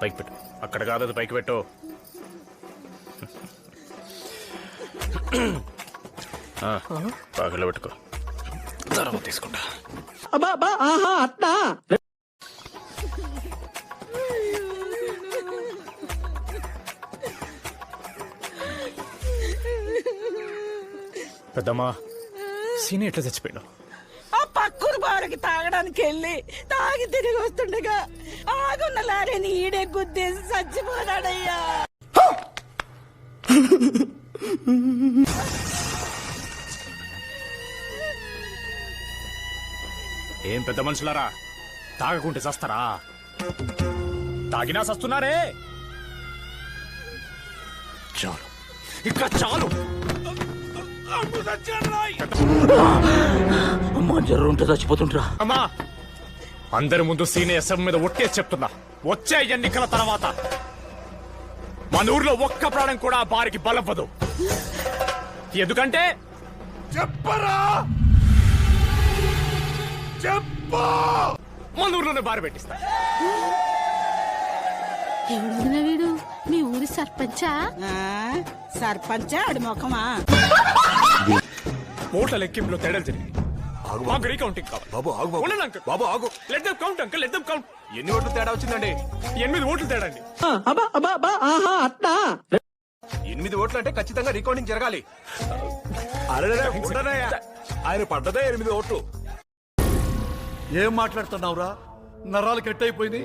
పైకి పెట్టు. అక్కడ కాదు, అది పైకి పెట్టు. బాగా పెట్టుకో, తర్వాత తీసుకుంటా. అట్లా పెద్దమ్మా, సీని ఎట్లా చచ్చిపోయాడు? ఆ పక్కూరు బారకి తాగడానికి వెళ్ళి తాగి తిరిగి వస్తుండగా ఆగున్న లారీని ఈడే గుద్దేసి చచ్చిపోనాడయ్యా. ఏం పెద్ద మనుషులారా, తాగకుంటే చస్తారా? తాగినా చస్తున్నారే. చాలు, ఇంకా చాలు. అమ్మా జర్రుంటే చచ్చిపోతుంటరా. అమ్మా, అందరి ముందు సీనియర్ మీద ఒట్టేసి చెప్తున్నా, వచ్చే ఎన్నికల తర్వాత మన ఊర్లో ఒక్క ప్రాణం కూడా బారికి బలవ్వదు. ఎందుకంటే చెప్పరా, చెప్పు, మన ఊర్లోనే బారి పెట్టిస్తా. ఎవడున్నా వీడు? మీ ఊరి సర్పంచా? సర్పంచా ఆడి ముఖమా? ఓట్ల లెక్కింపులో తేడాలు జరిగింది. మాకు రీకౌంటింగ్ కావాలి. బాబు ఆగు బాబు. ఉండండి అంకుల్. బాబు ఆగు. Let them count uncle, let them count. ఎన్ని ఓట్లు తేడా వచ్చిందండి? 8 ఓట్లు తేడా అండి. అట్లా 8 ఓట్లు అంటే ఖచ్చితంగా రికార్డింగ్ జరగాలి. ఆయన పడ్డదే 8 ఓట్లు. ఏం మాట్లాడుతున్నావురా? నరాలు కట్ అయిపోయింది.